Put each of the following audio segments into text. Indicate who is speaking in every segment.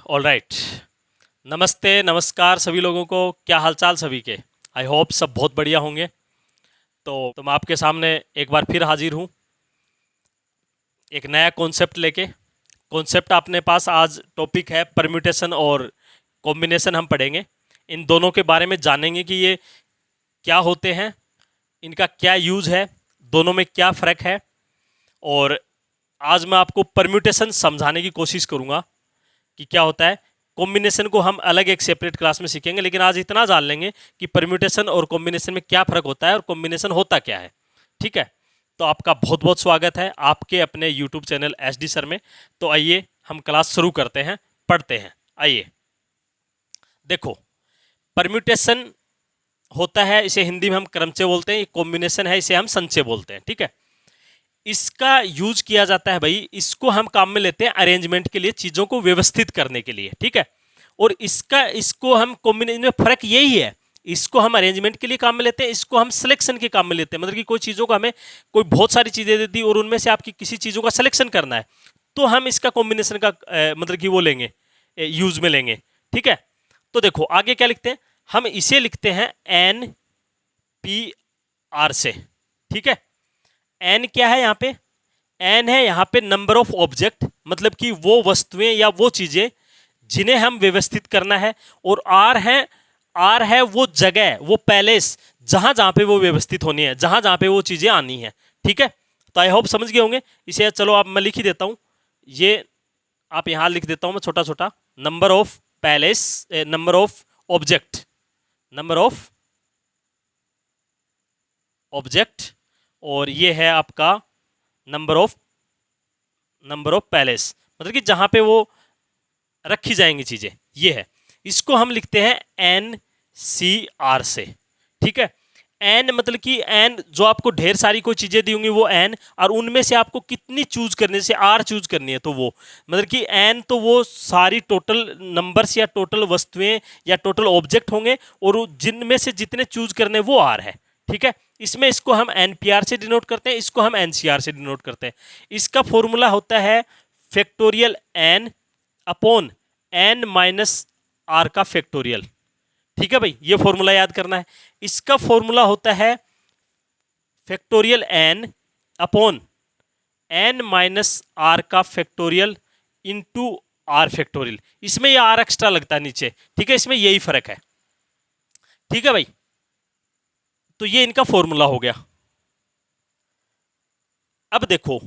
Speaker 1: All right. नमस्ते नमस्कार सभी लोगों को, क्या हालचाल सभी के। आई होप सब बहुत बढ़िया होंगे। तो मैं आपके सामने एक बार फिर हाजिर हूँ एक नया कॉन्सेप्ट लेके। कॉन्सेप्ट अपने पास आज टॉपिक है परम्यूटेशन और कॉम्बिनेशन। हम पढ़ेंगे, इन दोनों के बारे में जानेंगे कि ये क्या होते हैं, इनका क्या यूज है, दोनों में क्या फ़र्क है। और आज मैं आपको परम्यूटेशन समझाने की कोशिश करूँगा कि क्या होता है। कॉम्बिनेशन को हम अलग एक सेपरेट क्लास में सीखेंगे, लेकिन आज इतना जान लेंगे कि परम्यूटेशन और कॉम्बिनेशन में क्या फ़र्क होता है और कॉम्बिनेशन होता क्या है। ठीक है, तो आपका बहुत बहुत स्वागत है आपके अपने यूट्यूब चैनल SD सर में। तो आइए हम क्लास शुरू करते हैं, पढ़ते हैं। आइए देखो, परम्यूटेशन होता है, इसे हिंदी में हम क्रमचय बोलते हैं। ये कॉम्बिनेशन है, इसे हम संचय बोलते हैं। ठीक है, इसका यूज किया जाता है भाई, इसको हम काम में लेते हैं अरेंजमेंट के लिए, चीज़ों को व्यवस्थित करने के लिए। ठीक है, और इसको हम कॉम्बिनेशन में फ़र्क यही है, इसको हम अरेंजमेंट के लिए काम में लेते हैं, इसको हम सिलेक्शन के काम में लेते हैं। मतलब कि कोई चीज़ों का हमें कोई बहुत सारी चीज़ें दे दी और उनमें से आपकी किसी चीज़ों का सिलेक्शन करना है, तो हम इसका कॉम्बिनेशन का मतलब कि वो लेंगे, यूज में लेंगे। ठीक है, तो देखो आगे क्या लिखते हैं, हम इसे लिखते हैं NPR से। ठीक है, एन क्या है यहाँ पे, एन है यहाँ पे नंबर ऑफ ऑब्जेक्ट, मतलब कि वो वस्तुएं या वो चीजें जिन्हें हम व्यवस्थित करना है। और आर है वो जगह, वो पैलेस जहां जहां पे वो व्यवस्थित होनी है, जहां जहां पे वो चीजें आनी है। ठीक है, तो आई होप समझ गए होंगे इसे। चलो आप मैं लिख ही देता हूं, ये आप यहां लिख देता हूं मैं छोटा छोटा। Number of palace, number of object, number of object, और ये है आपका नंबर ऑफ पैलेस, मतलब कि जहां पे वो रखी जाएंगी चीजें, ये है। इसको हम लिखते हैं NCR से। ठीक है, एन मतलब कि एन जो आपको ढेर सारी कोई चीजें दी होंगी वो एन, और उनमें से आपको कितनी चूज करने से आर चूज करनी है, तो वो मतलब कि एन तो वो सारी टोटल नंबर्स या टोटल वस्तुएं या टोटल ऑब्जेक्ट होंगे, और जिनमें से जितने चूज करने वो आर है। ठीक है, इसमें इसको हम NPR से डिनोट करते हैं, इसको हम NCR से डिनोट करते हैं। इसका फॉर्मूला होता है factorial n upon n minus r का फैक्टोरियल। ठीक है भाई, ये फॉर्मूला याद करना है। इसका फॉर्मूला होता है factorial n upon n minus r का फैक्टोरियल इंटू आर फैक्टोरियल। इसमें ये आर एक्स्ट्रा लगता है नीचे। ठीक है, इसमें यही फर्क है। ठीक है भाई, तो ये इनका फॉर्मूला हो गया। अब देखो,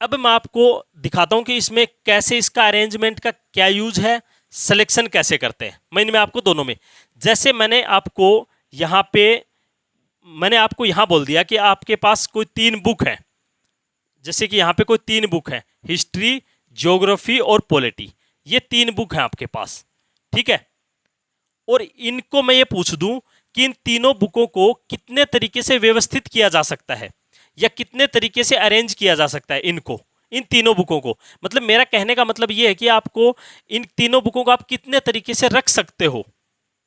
Speaker 1: अब मैं आपको दिखाता हूं कि इसमें कैसे इसका अरेंजमेंट का क्या यूज है, सिलेक्शन कैसे करते हैं। मैं इनमें आपको दोनों में, जैसे मैंने आपको यहां बोल दिया कि आपके पास कोई 3 बुक है, जैसे कि यहां पे कोई 3 बुक है, हिस्ट्री, ज्योग्राफी और पॉलिटी। ये 3 बुक हैं आपके पास। ठीक है, और इनको मैं ये पूछ दूं कि इन तीनों बुकों को कितने तरीके से व्यवस्थित किया जा सकता है, या कितने तरीके से अरेंज किया जा सकता है इनको, इन तीनों बुकों को। मतलब मेरा कहने का मतलब ये है कि आपको इन तीनों बुकों को आप कितने तरीके से रख सकते हो।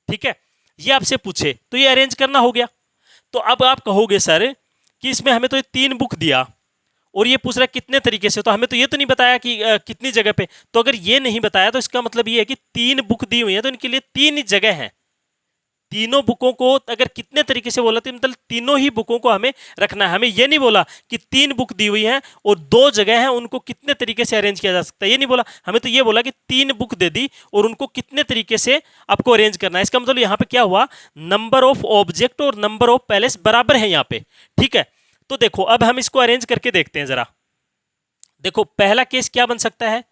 Speaker 1: ठीक है, ये आपसे पूछे तो ये अरेंज करना हो गया। तो अब आप कहोगे सर कि इसमें हमें तो ये 3 बुक दिया और ये पूछ रहा है कितने तरीके से, तो हमें तो ये तो नहीं बताया कि कितनी जगह पे। तो अगर ये नहीं बताया तो इसका मतलब ये है कि 3 बुक दी हुई है, तो इनके लिए 3 ही जगह है। तीनों बुकों को अगर कितने तरीके से बोला, तो मतलब तीनों ही बुकों को हमें रखना है। हमें यह नहीं बोला कि 3 बुक दी हुई हैं और 2 जगह हैं, उनको कितने तरीके से अरेंज किया जा सकता है, ये नहीं बोला। हमें तो ये बोला कि 3 बुक दे दी और उनको कितने तरीके से आपको अरेंज करना है। इसका मतलब यहां पे क्या हुआ, नंबर ऑफ ऑब्जेक्ट और नंबर ऑफ पैलेस बराबर है यहां पे। ठीक है, तो देखो अब हम इसको अरेंज करके देखते हैं जरा। देखो पहला केस क्या बन सकता है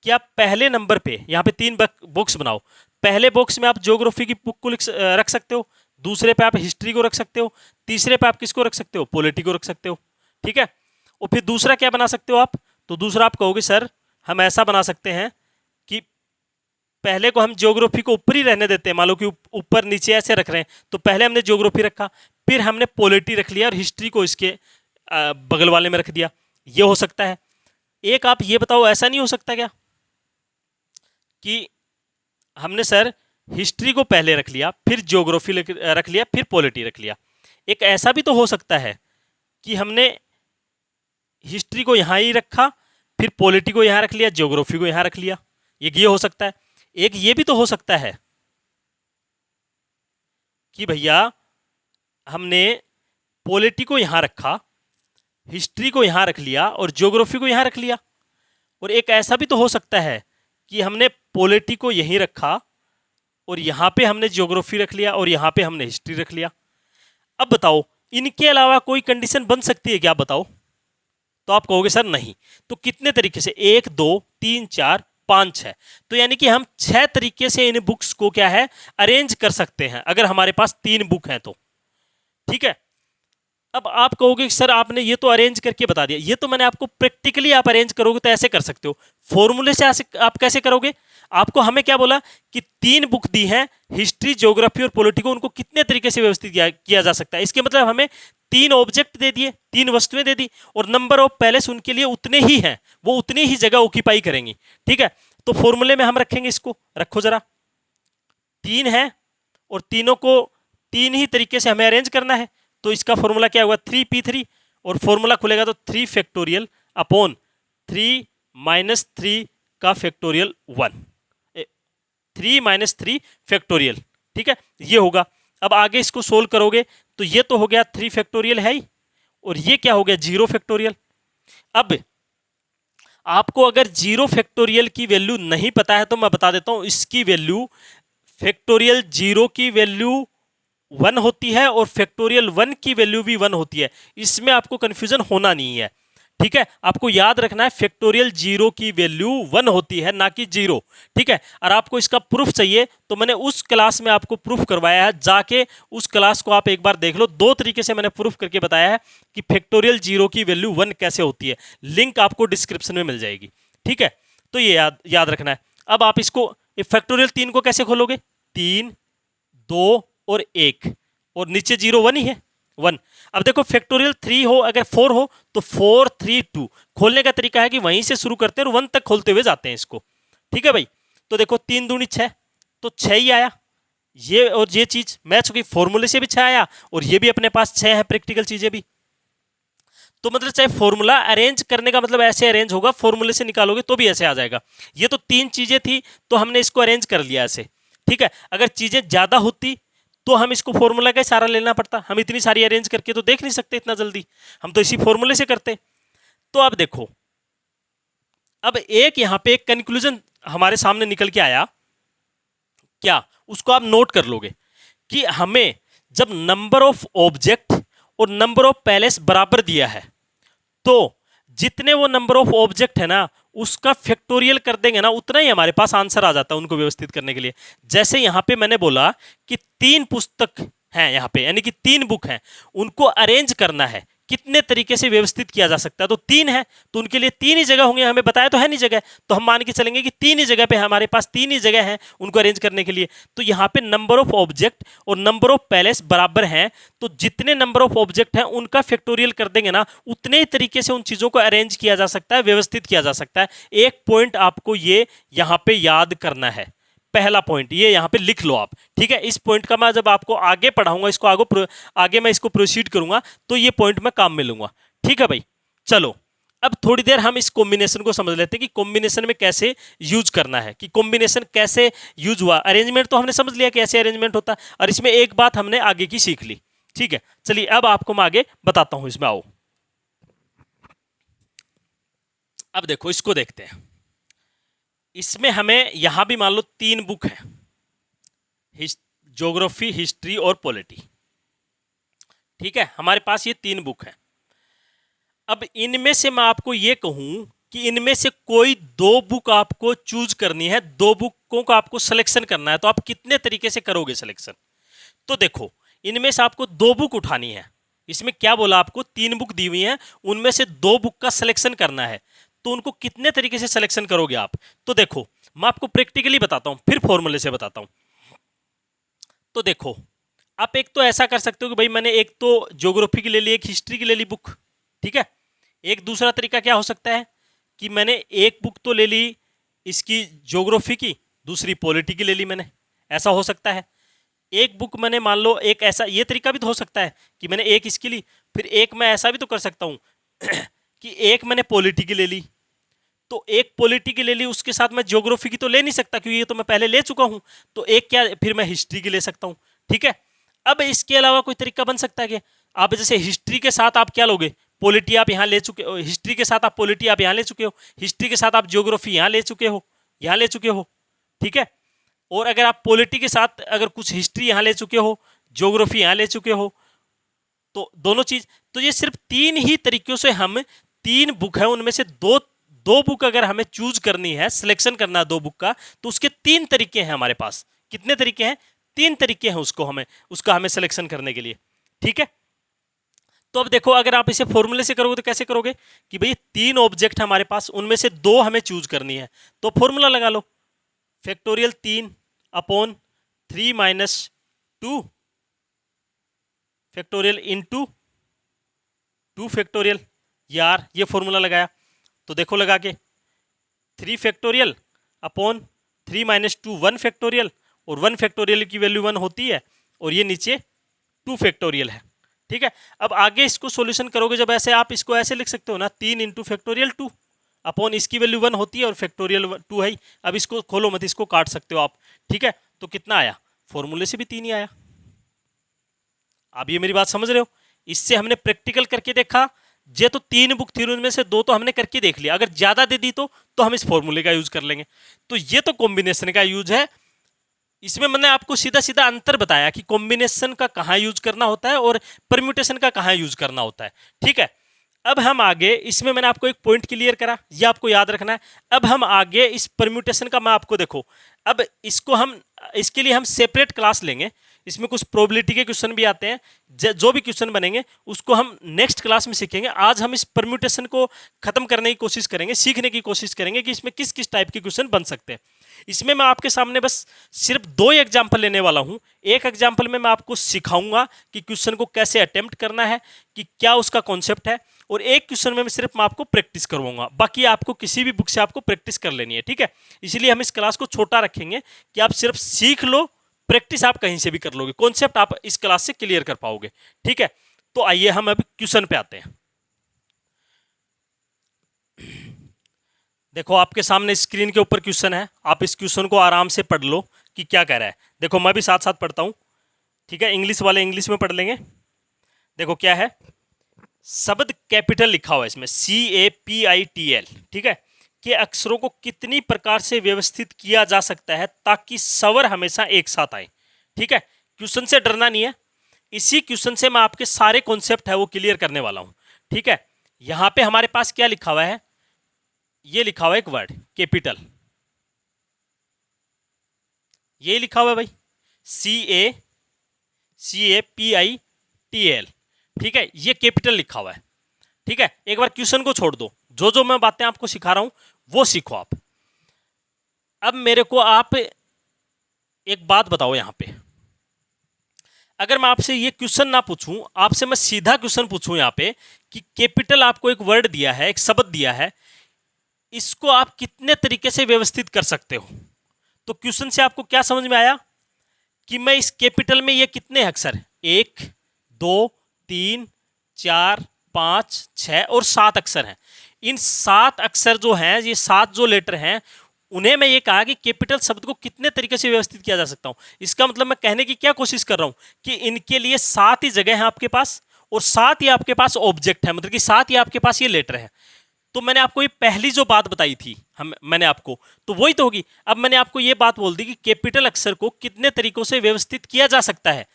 Speaker 1: कि आप पहले नंबर पे यहां पे 3 बॉक्स बनाओ। पहले बॉक्स में आप ज्योग्राफी की बुक को रख सकते हो, दूसरे पे आप हिस्ट्री को रख सकते हो, तीसरे पे आप किसको रख सकते हो, पॉलिटी को रख सकते हो। ठीक है, और फिर दूसरा क्या बना सकते हो आप, तो दूसरा आप कहोगे सर हम ऐसा बना सकते हैं कि पहले को हम ज्योग्राफी को ऊपर ही रहने देते हैं, मान लो कि ऊपर नीचे ऐसे रख रहे हैं, तो पहले हमने ज्योग्राफी रखा, फिर हमने पॉलिटी रख लिया और हिस्ट्री को इसके बगल वाले में रख दिया। ये हो सकता है। एक आप ये बताओ, ऐसा नहीं हो सकता क्या कि हमने सर हिस्ट्री को पहले रख लिया, फिर ज्योग्राफी रख लिया, फिर पॉलिटी रख लिया। एक ऐसा भी तो हो सकता है कि हमने हिस्ट्री को यहां ही रखा, फिर पॉलिटी को यहाँ रख लिया, ज्योग्राफी को यहाँ रख लिया। एक ये हो सकता है, एक ये भी तो हो सकता है कि भैया हमने पॉलिटी को यहाँ रखा, हिस्ट्री को यहाँ रख लिया और ज्योग्राफी को यहाँ रख लिया। और एक ऐसा भी तो हो सकता है कि हमने पॉलिटी को यहीं रखा और यहाँ पे हमने ज्योग्राफी रख लिया और यहाँ पे हमने हिस्ट्री रख लिया। अब बताओ इनके अलावा कोई कंडीशन बन सकती है क्या, बताओ? तो आप कहोगे सर नहीं। तो कितने तरीके से, 1 2 3 4 5 6, तो यानी कि हम 6 तरीके से इन बुक्स को क्या है अरेंज कर सकते हैं अगर हमारे पास 3 बुक हैं तो। ठीक है, अब आप कहोगे सर आपने ये तो अरेंज करके बता दिया, ये तो मैंने आपको प्रैक्टिकली आप अरेंज करोगे तो ऐसे कर सकते हो, फॉर्मूले से आप कैसे करोगे? आपको हमें क्या बोला कि 3 बुक दी हैं, हिस्ट्री, ज्योग्राफी और पॉलिटी, उनको कितने तरीके से व्यवस्थित किया जा सकता है। इसके मतलब हमें 3 ऑब्जेक्ट दे दिए, 3 वस्तुएं दे दी और नंबर ऑफ पैलेस उनके लिए उतने ही हैं, वो उतनी ही जगह ऑक्यूपाई करेंगी। ठीक है, तो फॉर्मूले में हम रखेंगे इसको, रखो जरा, 3 है और तीनों को 3 ही तरीके से हमें अरेंज करना है। तो इसका फॉर्मूला क्या होगा, 3p3, और फॉर्मूला खुलेगा तो 3 फैक्टोरियल अपॉन 3 माइनस 3 का फैक्टोरियल 1, 3 माइनस 3 फैक्टोरियल। ठीक है, ये होगा। अब आगे इसको सोल्व करोगे तो ये तो हो गया 3 फैक्टोरियल है ही, और ये क्या हो गया 0 फैक्टोरियल। अब आपको अगर 0 फैक्टोरियल की वैल्यू नहीं पता है तो मैं बता देता हूं, इसकी वैल्यू फैक्टोरियल 0 की वैल्यू 1 होती है और फैक्टोरियल 1 की वैल्यू भी 1 होती है। इसमें आपको कंफ्यूजन होना नहीं है। ठीक है, आपको याद रखना है फैक्टोरियल 0 की वैल्यू 1 होती है, ना कि 0। ठीक है, और आपको इसका प्रूफ चाहिए तो मैंने उस क्लास में आपको प्रूफ करवाया है, जाके उस क्लास को आप एक बार देख लो। 2 तरीके से मैंने प्रूफ करके बताया है कि फैक्टोरियल 0 की वैल्यू 1 कैसे होती है, लिंक आपको डिस्क्रिप्शन में मिल जाएगी। ठीक है, तो ये याद रखना है। अब आप इसको फैक्टोरियल 3 को कैसे खोलोगे, 3 2 और 1, और नीचे 0 1 ही है, 1। अब देखो फैक्टोरियल 3 हो, अगर 4 हो तो 4 3 2, खोलने का तरीका है कि वहीं से शुरू करते हैं और 1 तक खोलते हुए जाते हैं इसको। ठीक है भाई, तो देखो 3 दूनी 6, तो 6 ही आया। ये और ये चीज मैच होगी, फॉर्मूले से भी 6 आया और ये भी अपने पास 6 है, प्रैक्टिकल चीजें भी। तो मतलब चाहे फॉर्मूला अरेंज करने का मतलब ऐसे अरेंज होगा, फॉर्मूले से निकालोगे तो भी ऐसे आ जाएगा। ये तो 3 चीजें थी तो हमने इसको अरेंज कर लिया ऐसे। ठीक है, अगर चीजें ज्यादा होती तो हम इसको फॉर्मूला का सारा लेना पड़ता, हम इतनी सारी अरेंज करके तो देख नहीं सकते इतना जल्दी, हम तो इसी फॉर्मूले से करते। तो अब देखो, अब एक यहां पे एक कंक्लूजन हमारे सामने निकल के आया, क्या उसको आप नोट कर लोगे कि हमें जब नंबर ऑफ ऑब्जेक्ट और नंबर ऑफ पैलेस बराबर दिया है तो जितने वो नंबर ऑफ ऑब्जेक्ट है ना उसका फैक्टोरियल कर देंगे ना, उतना ही हमारे पास आंसर आ जाता है उनको व्यवस्थित करने के लिए। जैसे यहां पे मैंने बोला कि 3 पुस्तक हैं यहां पे, यानी कि 3 बुक हैं, उनको अरेंज करना है, कितने तरीके से व्यवस्थित किया जा सकता है, तो 3 है तो उनके लिए 3 ही जगह होंगे, हमें बताया तो है नहीं जगह, तो हम मान के चलेंगे कि 3 ही जगह पे हमारे पास 3 ही जगह है उनको अरेंज करने के लिए। तो यहाँ पे नंबर ऑफ ऑब्जेक्ट और नंबर ऑफ पैलेस बराबर हैं, तो जितने नंबर ऑफ ऑब्जेक्ट हैं उनका फैक्टोरियल कर देंगे ना, उतने ही तरीके से उन चीजों को अरेंज किया जा सकता है, व्यवस्थित किया जा सकता है। एक पॉइंट आपको ये यहाँ पे याद करना है, पहला पॉइंट ये यहां पे लिख लो आप। ठीक है, इस पॉइंट का मैं जब आपको आगे पढ़ाऊंगा, इसको आगे मैं इसको प्रोसीड करूंगा तो ये पॉइंट मैं काम में लूंगा। ठीक है भाई, चलो अब थोड़ी देर हम इस कॉम्बिनेशन को समझ लेते हैं कि कॉम्बिनेशन में कैसे यूज करना है, कि कॉम्बिनेशन कैसे यूज हुआ। अरेंजमेंट तो हमने समझ लिया कैसे अरेंजमेंट होता है, और इसमें एक बात हमने आगे की सीख ली। ठीक है, चलिए अब आपको मैं आगे बताता हूं, इसमें आओ। अब देखो इसको देखते हैं, इसमें हमें यहां भी मान लो 3 बुक है, ज्योग्राफी, हिस्ट्री और पॉलिटी। ठीक है, हमारे पास ये 3 बुक है। अब इनमें से मैं आपको ये कहूं कि इनमें से कोई 2 बुक आपको चूज करनी है, 2 बुकों का आपको सिलेक्शन करना है, तो आप कितने तरीके से करोगे सिलेक्शन? तो देखो इनमें से आपको 2 बुक उठानी है, इसमें क्या बोला आपको 3 बुक दी हुई है, उनमें से 2 बुक का सिलेक्शन करना है, तो उनको कितने तरीके से सिलेक्शन करोगे आप? तो देखो मैं आपको प्रैक्टिकली बताता हूं, फिर फॉर्मूले से बताता हूं। तो देखो आप एक तो ऐसा कर सकते हो कि भाई मैंने एक तो ज्योग्राफी की ले ली, एक हिस्ट्री की ले ली बुक। ठीक है, एक दूसरा तरीका क्या हो सकता है कि मैंने एक बुक तो ले ली इसकी ज्योग्राफी की, दूसरी पॉलिटी की ले ली मैंने, ऐसा हो सकता है। एक बुक मैंने मान लो, एक ऐसा ये तरीका भी तो हो सकता है कि मैंने एक इसकी ली, फिर एक मैं ऐसा भी तो कर सकता हूं कि एक मैंने पॉलिटी की ले ली, तो एक पॉलिटी की ले ली, उसके साथ मैं ज्योग्राफी की तो ले नहीं सकता क्योंकि ये तो मैं पहले ले चुका हूं। तो एक क्या फिर मैं हिस्ट्री की ले सकता हूं। ठीक है, अब इसके अलावा कोई तरीका बन सकता है क्या? आप जैसे हिस्ट्री के साथ आप क्या लोगे, पॉलिटी आप यहां ले चुके हो, हिस्ट्री के साथ आप पॉलिटी आप यहां ले चुके हो, हिस्ट्री के साथ आप ज्योग्राफी यहां ले चुके हो, यहां ले चुके हो। ठीक है, और अगर आप पॉलिटी के साथ अगर कुछ हिस्ट्री यहां ले चुके हो, ज्योग्राफी यहां ले चुके हो, तो दोनों चीज, तो ये सिर्फ तीन ही तरीकों से हम, तीन बुक है उनमें से दो दो बुक अगर हमें चूज करनी है, सिलेक्शन करना है दो बुक का, तो उसके तीन तरीके हैं हमारे पास। कितने तरीके हैं? तीन तरीके हैं उसका हमें सिलेक्शन करने के लिए। ठीक है, तो अब देखो अगर आप इसे फॉर्मूले से करोगे तो कैसे करोगे कि भाई तीन ऑब्जेक्ट हमारे पास, उनमें से दो हमें चूज करनी है, तो फॉर्मूला लगा लो, फैक्टोरियल 3/3 - 2 फैक्टोरियल इंटू 2 फैक्टोरियल। यार ये फॉर्मूला लगाया तो देखो लगा के 3 फैक्टोरियल अपॉन 3 - 2 1 फैक्टोरियल, और 1 फैक्टोरियल की वैल्यू 1 होती है, और ये नीचे 2 फैक्टोरियल है। ठीक है, अब आगे इसको सॉल्यूशन करोगे जब ऐसे, आप इसको ऐसे लिख सकते हो ना, 3 × फैक्टोरियल 2 अपॉन इसकी वैल्यू 1 होती है और फैक्टोरियल 2 है। अब इसको खोलो मत, इसको काट सकते हो आप। ठीक है, तो कितना आया? फॉर्मूले से भी 3 ही आया। आप ये मेरी बात समझ रहे हो? इससे हमने प्रैक्टिकल करके देखा, जे तो तीन बुक थी उनमें से दो तो हमने करके देख लिया, अगर ज्यादा दे दी तो हम इस फॉर्मूले का यूज कर लेंगे। तो ये तो कॉम्बिनेशन का यूज है। इसमें मैंने आपको सीधा सीधा अंतर बताया कि कॉम्बिनेशन का कहां यूज करना होता है और परम्यूटेशन का कहां यूज करना होता है। ठीक है, अब हम आगे, इसमें मैंने आपको एक पॉइंट क्लियर करा, ये आपको याद रखना है। अब हम आगे इस परम्यूटेशन का मैं आपको, देखो अब इसको हम, इसके लिए हम सेपरेट क्लास लेंगे। इसमें कुछ प्रोबेबिलिटी के क्वेश्चन भी आते हैं, जो भी क्वेश्चन बनेंगे उसको हम नेक्स्ट क्लास में सीखेंगे। आज हम इस परम्यूटेशन को खत्म करने की कोशिश करेंगे, सीखने की कोशिश करेंगे कि इसमें किस किस टाइप के क्वेश्चन बन सकते हैं। इसमें मैं आपके सामने बस सिर्फ 2 एग्जाम्पल लेने वाला हूं। एक एग्जाम्पल में मैं आपको सिखाऊंगा कि क्वेश्चन को कैसे अटेम्प्ट करना है, कि क्या उसका कॉन्सेप्ट है, और एक क्वेश्चन में सिर्फ मैं आपको प्रैक्टिस करवाऊंगा। बाकी आपको किसी भी बुक से आपको प्रैक्टिस कर लेनी है। ठीक है, इसीलिए हम इस क्लास को छोटा रखेंगे कि आप सिर्फ सीख लो, प्रैक्टिस आप कहीं से भी कर लोगे, कॉन्सेप्ट आप इस क्लास से क्लियर कर पाओगे। ठीक है, तो आइए हम अब क्वेश्चन पे आते हैं। देखो आपके सामने स्क्रीन के ऊपर क्वेश्चन है, आप इस क्वेश्चन को आराम से पढ़ लो कि क्या कह रहा है। देखो मैं भी साथ साथ पढ़ता हूं। ठीक है, इंग्लिश वाले इंग्लिश में पढ़ लेंगे। देखो क्या है, शब्द कैपिटल लिखा हुआ है इसमें, CAPITL। ठीक है, के अक्षरों को कितनी प्रकार से व्यवस्थित किया जा सकता है ताकि स्वर हमेशा एक साथ आए। ठीक है, क्वेश्चन से डरना नहीं है, इसी क्वेश्चन से मैं आपके सारे कॉन्सेप्ट है वो क्लियर करने वाला हूं। ठीक है, यहां पे हमारे पास क्या लिखा हुआ है, ये लिखा हुआ है एक वर्ड कैपिटल, ये लिखा हुआ है भाई CAPITL। ठीक है, ये कैपिटल लिखा हुआ है। ठीक है, एक बार क्वेश्चन को छोड़ दो, जो जो मैं बातें आपको सिखा रहा हूं वो सीखो आप। अब मेरे को आप एक बात बताओ, यहां पे अगर मैं आपसे ये क्वेश्चन ना पूछूं, आपसे मैं सीधा क्वेश्चन पूछूं यहां पे कि कैपिटल आपको एक वर्ड दिया है, एक शब्द दिया है, इसको आप कितने तरीके से व्यवस्थित कर सकते हो, तो क्वेश्चन से आपको क्या समझ में आया कि मैं इस कैपिटल में ये कितने अक्षर, 1 2 3 4 5 6 और 7 अक्षर हैं। इन 7 अक्षर जो हैं, ये 7 जो लेटर हैं, उन्हें मैं ये कहा कि कैपिटल शब्द को कितने तरीके से व्यवस्थित किया जा सकता हूं। इसका मतलब मैं कहने की क्या कोशिश कर रहा हूं कि इनके लिए 7 ही जगह है आपके पास, और 7 ही आपके पास ऑब्जेक्ट है, मतलब कि 7 ही आपके पास ये लेटर है। तो मैंने आपको ये पहली जो बात बताई थी मैंने आपको, तो वही तो होगी। अब मैंने आपको ये बात बोल दी कि कैपिटल अक्षर को कितने तरीकों से व्यवस्थित किया जा सकता है,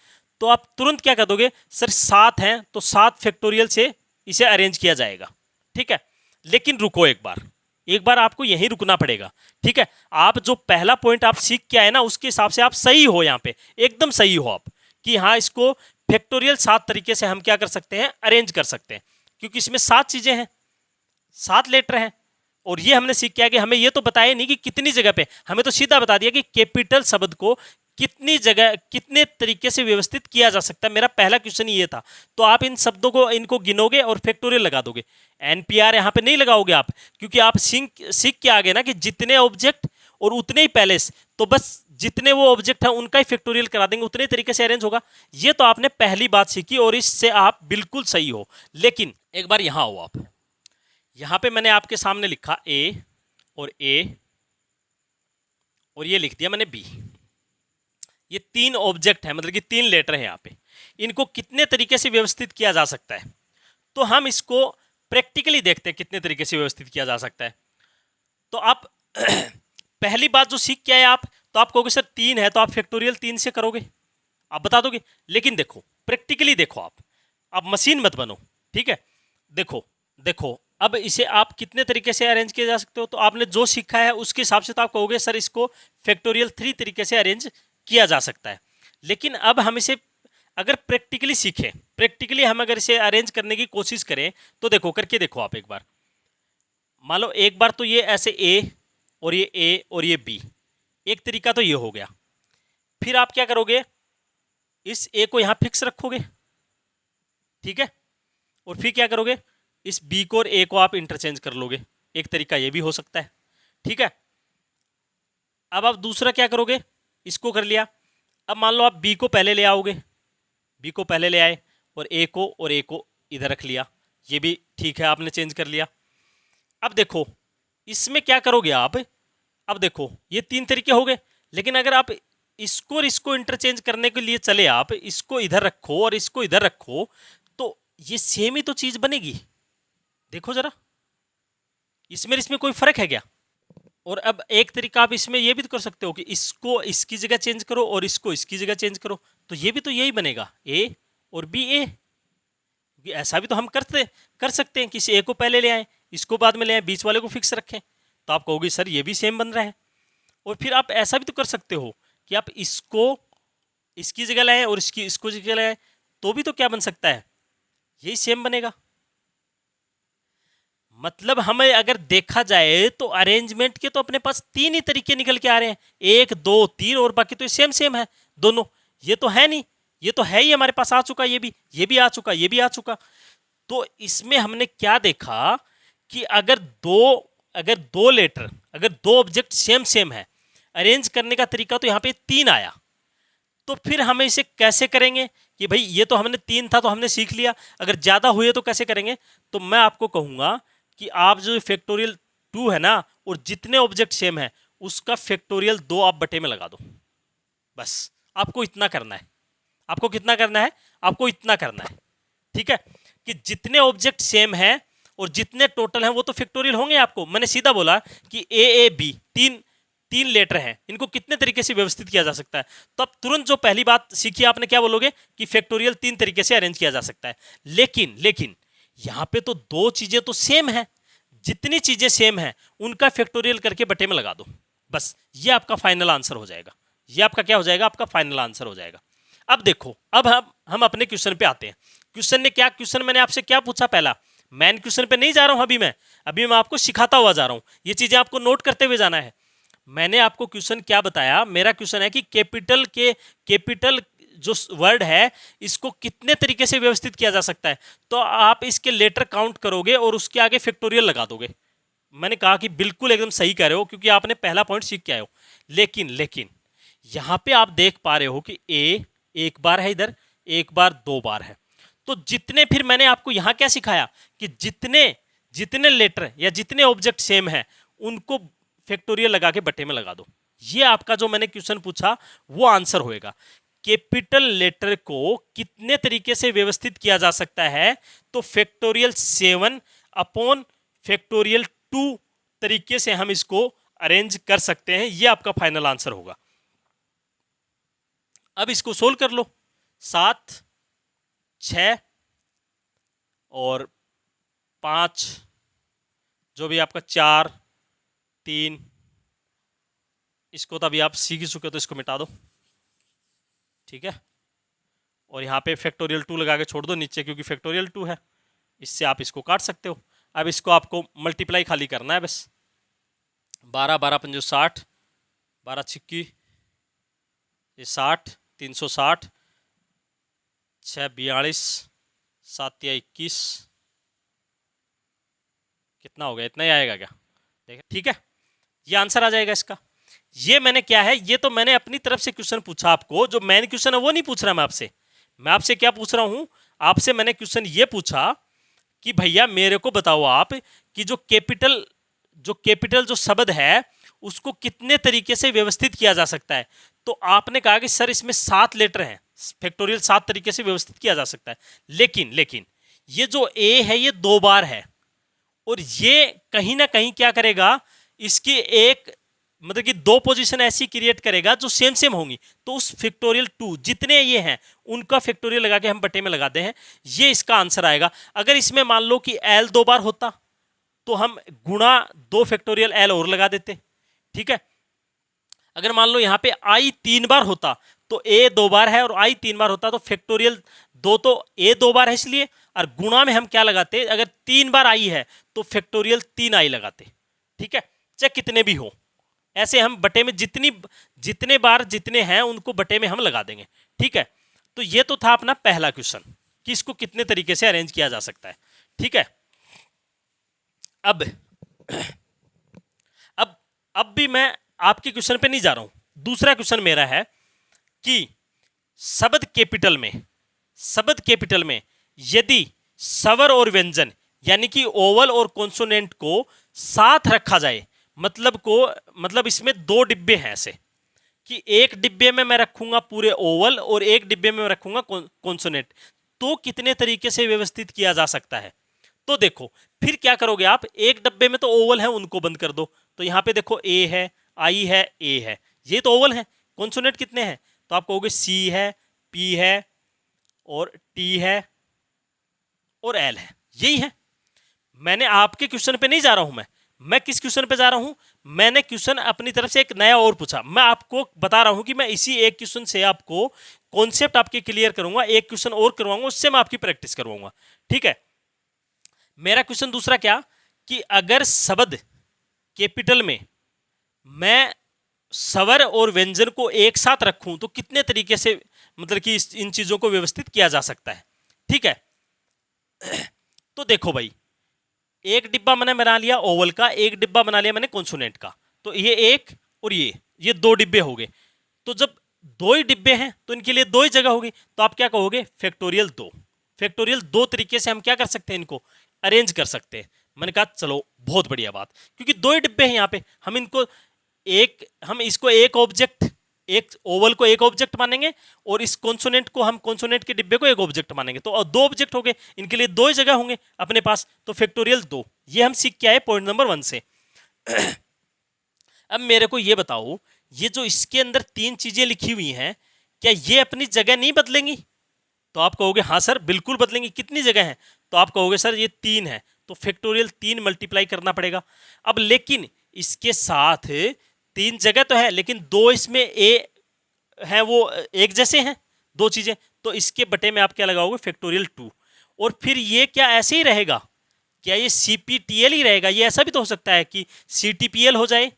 Speaker 1: तो आप तुरंत क्या कर दोगे, सर 7 हैं तो 7 फैक्टोरियल से इसे अरेंज किया जाएगा। ठीक है, लेकिन रुको एक बार आपको यहीं रुकना पड़ेगा। ठीक है, आप जो पहला पॉइंट आप सीख के आए ना, उसके हिसाब से आप सही हो, यहाँ पे एकदम सही हो आप कि हाँ, इसको फैक्टोरियल 7 तरीके से हम क्या कर सकते हैं, अरेंज कर सकते हैं, क्योंकि इसमें 7 चीजें हैं, 7 लेटर हैं। और ये हमने सीख किया कि हमें ये तो बताया नहीं कि कितनी जगह पे, हमें तो सीधा बता दिया कि कैपिटल शब्द को कितनी जगह कितने तरीके से व्यवस्थित किया जा सकता है। मेरा पहला क्वेश्चन ये था, तो आप इन शब्दों को, इनको गिनोगे और फैक्टोरियल लगा दोगे। NPR यहाँ पे नहीं लगाओगे आप, क्योंकि आप सीख के आगे ना कि जितने ऑब्जेक्ट और उतने ही पैलेस, तो बस जितने वो ऑब्जेक्ट है उनका ही फैक्टोरियल करा देंगे, उतने तरीके से अरेंज होगा। ये तो आपने पहली बात सीखी और इससे आप बिल्कुल सही हो। लेकिन एक बार यहाँ हो आप, यहाँ पे मैंने आपके सामने लिखा A, और ए और ये लिख दिया मैंने बी। ये तीन ऑब्जेक्ट है, मतलब कि तीन लेटर है यहाँ पे। इनको कितने तरीके से व्यवस्थित किया जा सकता है, तो हम इसको प्रैक्टिकली देखते हैं कितने तरीके से व्यवस्थित किया जा सकता है। तो आप पहली बात जो सीख के आए आप, तो आप कहोगे सर 3 है तो आप फैक्टोरियल 3 से करोगे, आप बता दोगे। लेकिन देखो प्रैक्टिकली देखो, आप मशीन मत बनो, ठीक है। देखो देखो अब इसे आप कितने तरीके से अरेंज किया जा सकते हो, तो आपने जो सीखा है उसके हिसाब से तो आप कहोगे सर इसको फैक्टोरियल 3 तरीके से अरेंज किया जा सकता है। लेकिन अब हम इसे अगर प्रैक्टिकली सीखें, प्रैक्टिकली हम अगर इसे अरेंज करने की कोशिश करें, तो देखो करके देखो आप एक बार। मान लो एक बार तो ये ऐसे ए और ये बी, एक तरीका तो ये हो गया। फिर आप क्या करोगे, इस ए को यहां फिक्स रखोगे, ठीक है, और फिर क्या करोगे, इस बी को और ए को आप इंटरचेंज कर लोगे। एक तरीका ये भी हो सकता है, ठीक है। अब आप दूसरा क्या करोगे, इसको कर लिया। अब मान लो आप बी को पहले ले आओगे, बी को पहले ले आए और ए को इधर रख लिया, ये भी ठीक है, आपने चेंज कर लिया। अब देखो इसमें क्या करोगे आप, अब देखो ये 3 तरीके हो गए। लेकिन अगर आप इसको और इसको इंटरचेंज करने के लिए चले, आप इसको इधर रखो और इसको इधर रखो, तो ये सेम ही तो चीज बनेगी। देखो जरा, इसमें कोई फर्क है क्या। और अब एक तरीका आप इसमें ये भी तो कर सकते हो कि इसको इसकी जगह चेंज करो और इसको इसकी जगह चेंज करो, तो ये भी तो यही बनेगा, ए और बी ए। ऐसा भी तो हम कर सकते हैं कि इस ए को पहले ले आए, इसको बाद में ले आए, बीच वाले को फिक्स रखें, तो आप कहोगे सर ये भी सेम बन रहा है। और फिर आप ऐसा भी तो कर सकते हो कि आप इसको इसकी जगह लाएं और इसको जगह लाएं, तो भी तो क्या बन सकता है, यही सेम बनेगा। मतलब हमें अगर देखा जाए तो अरेंजमेंट के तो अपने पास 3 ही तरीके निकल के आ रहे हैं, 1 2 3, और बाकी तो सेम सेम है दोनों। ये तो है नहीं, ये तो है ही हमारे पास आ चुका, ये भी आ चुका, ये भी आ चुका। तो इसमें हमने क्या देखा कि अगर दो लेटर, अगर दो ऑब्जेक्ट सेम सेम है, अरेंज करने का तरीका तो यहाँ पे 3 आया। तो फिर हमें इसे कैसे करेंगे कि भाई ये तो हमने 3 था तो हमने सीख लिया, अगर ज्यादा हुए तो कैसे करेंगे। तो मैं आपको कहूंगा कि आप जो फैक्टोरियल 2 है ना, और जितने ऑब्जेक्ट सेम है उसका फैक्टोरियल 2 आप बटे में लगा दो, बस आपको इतना करना है। आपको कितना करना है, आपको इतना करना है, ठीक है, कि जितने ऑब्जेक्ट सेम है और जितने टोटल हैं वो तो फैक्टोरियल होंगे। आपको मैंने सीधा बोला कि ए बी तीन लेटर हैं, इनको कितने तरीके से व्यवस्थित किया जा सकता है। तो अब तुरंत जो पहली बात सीखी आपने, क्या बोलोगे कि फैक्टोरियल 3 तरीके से अरेंज किया जा सकता है। लेकिन यहां पे तो 2 चीजें तो सेम है, जितनी चीजें सेम है उनका फैक्टोरियल करके बटे में लगा दो, बस ये आपका फाइनल आंसर हो जाएगा। ये आपका क्या हो जाएगा, आपका फाइनल आंसर हो जाएगा। अब देखो, अब हम अपने क्वेश्चन पे आते हैं। क्वेश्चन मैंने आपसे क्या पूछा, पहला मैन क्वेश्चन पे नहीं जा रहा हूं, अभी मैं आपको सिखाता हुआ जा रहा हूं, ये चीजें आपको नोट करते हुए जाना है। मैंने आपको क्वेश्चन क्या बताया, मेरा क्वेश्चन है कि कैपिटल जो वर्ड है इसको कितने तरीके से व्यवस्थित किया जा सकता है। तो आप इसके लेटर काउंट करोगे और उसके आगे फैक्टोरियल लगा दोगे। मैंने कहा कि बिल्कुल एकदम सही कह रहे हो, क्योंकि आपने पहला पॉइंट सीख के आए हो। लेकिन यहां पे आप देख पा रहे हो कि ए एक बार है, इधर एक बार 2 बार है। तो जितने, फिर मैंने आपको यहां क्या सिखाया कि जितने लेटर या जितने ऑब्जेक्ट सेम है उनको फैक्टोरियल लगा के बटे में लगा दो। ये आपका जो मैंने क्वेश्चन पूछा वो आंसर होएगा। कैपिटल लेटर को कितने तरीके से व्यवस्थित किया जा सकता है, तो फैक्टोरियल 7 अपॉन फैक्टोरियल 2 तरीके से हम इसको अरेंज कर सकते हैं। ये आपका फाइनल आंसर होगा। अब इसको सोल्व कर लो, 7 6 और 5, जो भी आपका 4 3, इसको तो अभी आप सीख ही चुके हो तो इसको मिटा दो, ठीक है। और यहाँ पे फैक्टोरियल 2 लगा के छोड़ दो नीचे, क्योंकि फैक्टोरियल 2 है, इससे आप इसको काट सकते हो। अब इसको आपको मल्टीप्लाई खाली करना है बस। 12 12 5 60, 12 छिक्की ये 60, 360, 6 42, 7 या 21, कितना हो गया, इतना ही आएगा क्या, देखिए, ठीक है, ये आंसर आ जाएगा इसका। ये मैंने क्या है, ये तो मैंने अपनी तरफ से क्वेश्चन पूछा आपको, जो मेन क्वेश्चन है वो नहीं पूछ रहा मैं आपसे क्या पूछ रहा हूं, आपसे मैंने क्वेश्चन ये पूछा कि भैया मेरे को बताओ आप कि जो जो कैपिटल जो शब्द है उसको कितने तरीके से व्यवस्थित किया जा सकता है। तो आपने कहा कि सर इसमें 7 लेटर हैं, फैक्टोरियल 7 तरीके से व्यवस्थित किया जा सकता है, लेकिन ये जो ए है ये 2 बार है, और ये कहीं ना कहीं क्या करेगा, इसकी एक मतलब कि 2 पोजीशन ऐसी क्रिएट करेगा जो सेम सेम होंगी। तो उस फैक्टोरियल 2 जितने ये हैं उनका फैक्टोरियल लगा के हम बटे में लगाते हैं, ये इसका आंसर आएगा। अगर इसमें मान लो कि एल 2 बार होता तो हम गुणा 2 फैक्टोरियल एल और लगा देते, ठीक है। अगर मान लो यहाँ पे आई 3 बार होता तो ए 2 बार है और आई 3 बार होता तो फैक्टोरियल 2, तो ए 2 बार है इसलिए, और गुणा में हम क्या लगाते, अगर 3 बार आई है तो फैक्टोरियल 3 आई लगाते, ठीक है। चाहे कितने भी हो, ऐसे हम बटे में जितने बार जितने हैं उनको बटे में हम लगा देंगे, ठीक है। तो ये तो था अपना पहला क्वेश्चन कि इसको कितने तरीके से अरेंज किया जा सकता है, ठीक है। अब भी मैं आपके क्वेश्चन पे नहीं जा रहा हूं, दूसरा क्वेश्चन मेरा है कि शब्द कैपिटल में यदि स्वर और व्यंजन यानी कि ओवल और कॉन्सोनेंट को साथ रखा जाए, मतलब इसमें 2 डिब्बे हैं ऐसे कि एक डिब्बे में मैं रखूंगा पूरे ओवल और एक डिब्बे में मैं रखूंगा कॉन्सोनेंट, तो कितने तरीके से व्यवस्थित किया जा सकता है। तो देखो फिर क्या करोगे आप, एक डब्बे में तो ओवल है उनको बंद कर दो, तो यहां पे देखो ए है, आई है, ए है, ये तो ओवल है। कॉन्सोनेंट कितने हैं, तो आप कहोगे सी है, पी है और टी है और एल है, यही है। मैंने आपके क्वेश्चन पे नहीं जा रहा हूं, मैं किस क्वेश्चन पे जा रहा हूं, मैंने क्वेश्चन अपनी तरफ से एक नया और पूछा। मैं आपको बता रहा हूं कि मैं इसी एक क्वेश्चन से आपको कॉन्सेप्ट आपके क्लियर करूंगा, एक क्वेश्चन और करवाऊंगा, उससे मैं आपकी प्रैक्टिस करवाऊंगा, ठीक है। मेरा क्वेश्चन दूसरा क्या कि अगर शब्द कैपिटल में मैं स्वर और व्यंजन को एक साथ रखूं तो कितने तरीके से मतलब कि इन चीजों को व्यवस्थित किया जा सकता है, ठीक है। तो देखो भाई, एक डिब्बा मैंने बना लिया ओवल का, एक डिब्बा बना लिया मैंने कॉन्सोनेंट का, तो ये एक और ये 2 डिब्बे हो गए। तो जब 2 ही डिब्बे हैं तो इनके लिए 2 ही जगह होगी, तो आप क्या कहोगे, फैक्टोरियल 2। फैक्टोरियल 2 तरीके से हम क्या कर सकते हैं, इनको अरेंज कर सकते हैं। मैंने कहा चलो बहुत बढ़िया बात, क्योंकि 2 ही डिब्बे हैं यहाँ पे, हम इसको एक ऑब्जेक्ट, एक ओवल को एक ऑब्जेक्ट मानेंगे और इस कॉन्सोनेंट को हम कॉन्सोनेंट के डिब्बे को एक ऑब्जेक्ट मानेंगे, तो 2 ऑब्जेक्ट हो गए, इनके लिए 2 ही जगह होंगे अपने पास, तो फैक्टोरियल 2। ये हम सीख के आए पॉइंट नंबर 1 से। अब मेरे को ये बताओ, ये जो इसके अंदर 3 चीजें लिखी हुई हैं, क्या ये अपनी जगह नहीं बदलेंगी, तो आप कहोगे हाँ सर बिल्कुल बदलेंगी। कितनी जगह है, तो आप कहोगे सर ये 3 है, तो फैक्टोरियल 3 मल्टीप्लाई करना पड़ेगा। अब लेकिन इसके साथ 3 जगह तो है, लेकिन 2 इसमें ए है वो एक जैसे हैं 2 चीजें, तो इसके बटे में आप क्या लगाओगे, फैक्टोरियल 2। और फिर ये क्या ऐसे ही रहेगा, क्या ये CPTL ही रहेगा, ये ऐसा भी तो हो सकता है कि CTPL हो जाए,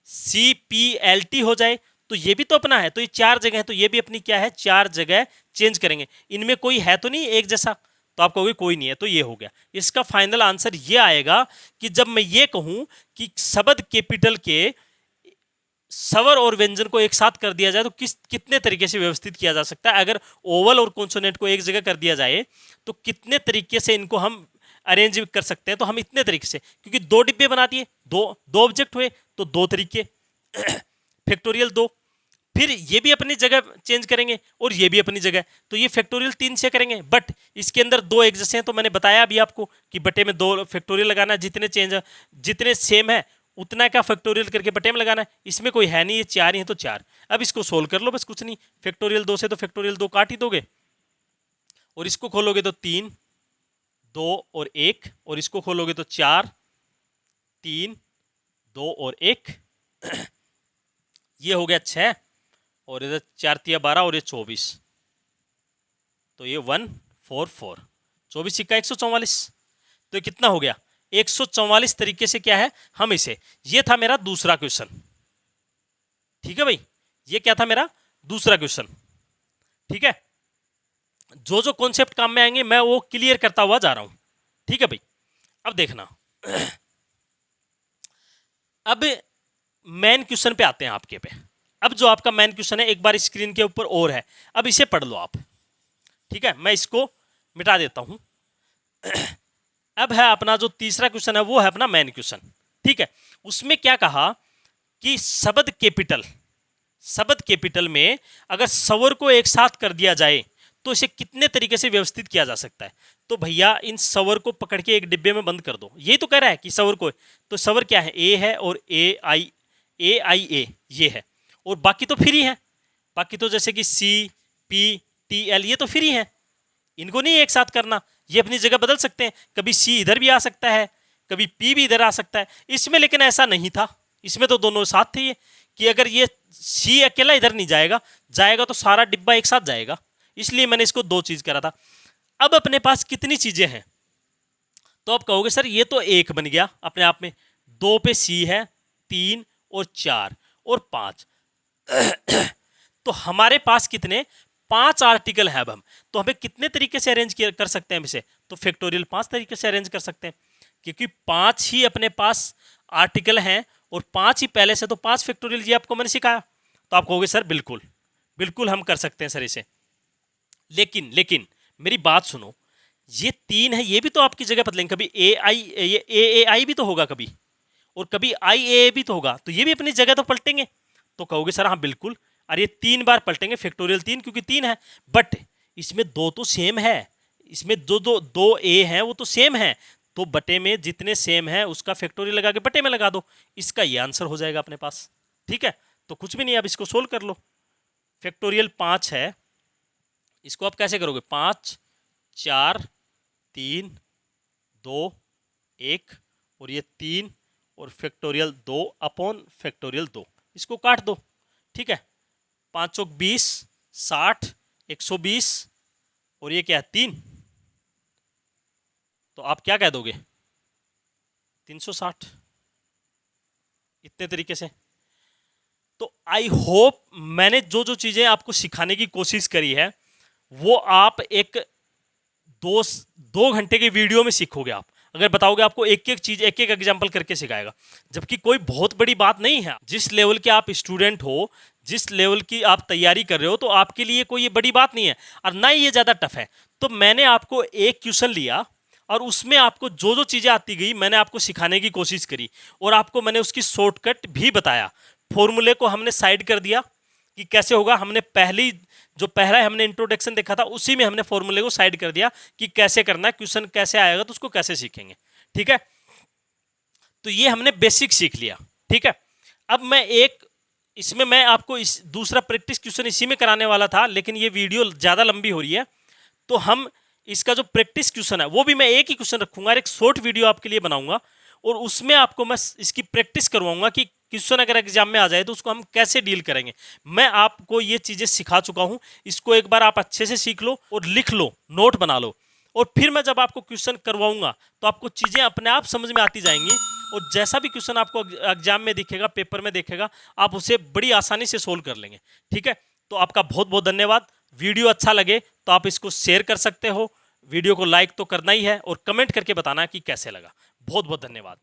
Speaker 1: CPLT हो जाए, तो ये भी तो अपना है। तो ये 4 जगह है, तो ये भी अपनी क्या है, 4 जगह चेंज करेंगे। इनमें कोई है तो नहीं एक जैसा, तो आप कहोगे कोई नहीं है, तो ये हो गया। इसका फाइनल आंसर ये आएगा कि जब मैं ये कहूं कि शब्द कैपिटल के स्वर और व्यंजन को एक साथ कर दिया जाए तो कितने तरीके से व्यवस्थित किया जा सकता है। अगर ओवल और कॉन्सोनेंट को एक जगह कर दिया जाए तो कितने तरीके से इनको हम अरेंज कर सकते हैं, तो हम इतने तरीके से, क्योंकि 2 डिब्बे बना दिए, 2 ऑब्जेक्ट हुए, तो 2 तरीके फैक्टोरियल 2। फिर ये भी अपनी जगह चेंज करेंगे और ये भी अपनी जगह, तो ये फैक्टोरियल 3 से करेंगे, बट इसके अंदर 2 एक जैसे हैं, तो मैंने बताया अभी आपको कि बटे में 2 फैक्टोरियल लगाना, जितने सेम है उतना का फैक्टोरियल करके बटे में लगाना है। इसमें कोई है नहीं, ये 4 ही है तो 4। अब इसको सोल्व कर लो, बस कुछ नहीं। फैक्टोरियल 2 से तो फैक्टोरियल 2 काट ही दोगे, और इसको खोलोगे तो 3, 2 और 1, और इसको खोलोगे तो 4, 3, 2 और 1, ये हो गया 6, और इधर 4 तिया 12 और ये 24, तो ये 144, 24 सिक्का 144, तो ये कितना हो गया, 144 तरीके से क्या है हम इसे, ये था मेरा दूसरा क्वेश्चन, ठीक है भाई। ये क्या था मेरा दूसरा क्वेश्चन, ठीक है। जो जो कॉन्सेप्ट काम में आएंगे मैं वो क्लियर करता हुआ जा रहा हूं, ठीक है भाई। अब देखना, अब मेन क्वेश्चन पे आते हैं आपके पे। अब जो आपका मेन क्वेश्चन है एक बार स्क्रीन के ऊपर और है, अब इसे पढ़ लो आप, ठीक है। मैं इसको मिटा देता हूं। अब है अपना जो तीसरा क्वेश्चन है वो है अपना मेन क्वेश्चन, ठीक है। उसमें क्या कहा कि शब्द कैपिटल में अगर स्वर को एक साथ कर दिया जाए तो इसे कितने तरीके से व्यवस्थित किया जा सकता है। तो भैया इन स्वर को पकड़ के एक डिब्बे में बंद कर दो। यही तो कह रहा है कि स्वर को, तो स्वर क्या है, ए है और ए आई ए ये है, और बाकी तो फ्री है। बाकी तो जैसे कि सी पी टी एल ये तो फ्री है, इनको नहीं एक साथ करना, ये अपनी जगह बदल सकते हैं। कभी सी इधर भी आ सकता है, कभी पी भी इधर आ सकता है। इसमें लेकिन ऐसा नहीं था, इसमें तो दोनों साथ थे ये, कि अगर ये सी अकेला इधर नहीं जाएगा तो सारा डिब्बा एक साथ जाएगा, इसलिए मैंने इसको दो चीज करा था। अब अपने पास कितनी चीजें हैं, तो आप कहोगे सर ये तो एक बन गया अपने आप में, दो पे सी है, 3 और 4 और 5 तो हमारे पास कितने, 5 आर्टिकल है। अब हम तो हमें कितने तरीके से अरेंज कर सकते हैं इसे, तो फैक्टोरियल 5 तरीके से अरेंज कर सकते हैं, क्योंकि 5 ही अपने पास आर्टिकल हैं और 5 ही पहले से, तो 5 फैक्टोरियल ये आपको मैंने सिखाया। तो आप कहोगे सर बिल्कुल हम कर सकते हैं सर इसे, लेकिन मेरी बात सुनो, ये 3 है, ये भी तो आपकी जगह बदलेंगे, कभी ए आई भी तो होगा कभी, और कभी आई ए भी तो होगा, तो ये भी अपनी जगह तो पलटेंगे। तो कहोगे सर हाँ बिल्कुल, अरे 3 बार पलटेंगे फैक्टोरियल 3, क्योंकि 3 है, बट इसमें 2 तो सेम है, इसमें दो ए हैं वो तो सेम है, तो बटे में जितने सेम है उसका फैक्टोरियल लगा के बटे में लगा दो, इसका ये आंसर हो जाएगा अपने पास। ठीक है, तो कुछ भी नहीं, अब इसको सोल्व कर लो। फैक्टोरियल 5 है, इसको आप कैसे करोगे, 5 4 3 2 1 और ये 3 और फैक्टोरियल 2 अपॉन फैक्टोरियल 2, इसको काट दो। ठीक है, 5 चौक 20, 60, 120 और ये क्या है 3, तो आप क्या कह दोगे 360, इतने तरीके से। तो आई होप मैंने जो जो चीजें आपको सिखाने की कोशिश करी है वो आप एक दो घंटे के वीडियो में सीखोगे। आप अगर बताओगे, आपको एक एक चीज एक एक एग्जांपल करके सिखाएगा, जबकि कोई बहुत बड़ी बात नहीं है। जिस लेवल के आप स्टूडेंट हो, जिस लेवल की आप तैयारी कर रहे हो, तो आपके लिए कोई ये बड़ी बात नहीं है और ना ही ये ज्यादा टफ है। तो मैंने आपको एक क्वेश्चन लिया और उसमें आपको जो जो चीजें आती गई मैंने आपको सिखाने की कोशिश करी, और आपको मैंने उसकी शॉर्टकट भी बताया। फॉर्मूले को हमने साइड कर दिया कि कैसे होगा, हमने पहला हमने इंट्रोडक्शन देखा था उसी में हमने फॉर्मूले को साइड कर दिया कि कैसे करना है, क्वेश्चन कैसे आएगा तो उसको कैसे सीखेंगे। ठीक है, तो ये हमने बेसिक सीख लिया। ठीक है, अब मैं आपको दूसरा प्रैक्टिस क्वेश्चन इसी में कराने वाला था, लेकिन ये वीडियो ज्यादा लंबी हो रही है, तो हम इसका जो प्रैक्टिस क्वेश्चन है वो भी मैं एक ही क्वेश्चन रखूंगा, एक शॉर्ट वीडियो आपके लिए बनाऊंगा और उसमें आपको मैं इसकी प्रैक्टिस करवाऊंगा कि क्वेश्चन अगर एग्जाम में आ जाए तो उसको हम कैसे डील करेंगे। मैं आपको ये चीजें सिखा चुका हूं, इसको एक बार आप अच्छे से सीख लो और लिख लो, नोट बना लो, और फिर मैं जब आपको क्वेश्चन करवाऊंगा तो आपको चीजें अपने आप समझ में आती जाएंगी, और जैसा भी क्वेश्चन आपको एग्जाम में दिखेगा, पेपर में दिखेगा, आप उसे बड़ी आसानी से सोल्व कर लेंगे। ठीक है, तो आपका बहुत बहुत धन्यवाद। वीडियो अच्छा लगे तो आप इसको शेयर कर सकते हो, वीडियो को लाइक तो करना ही है और कमेंट करके बताना कि कैसे लगा। बहुत बहुत धन्यवाद।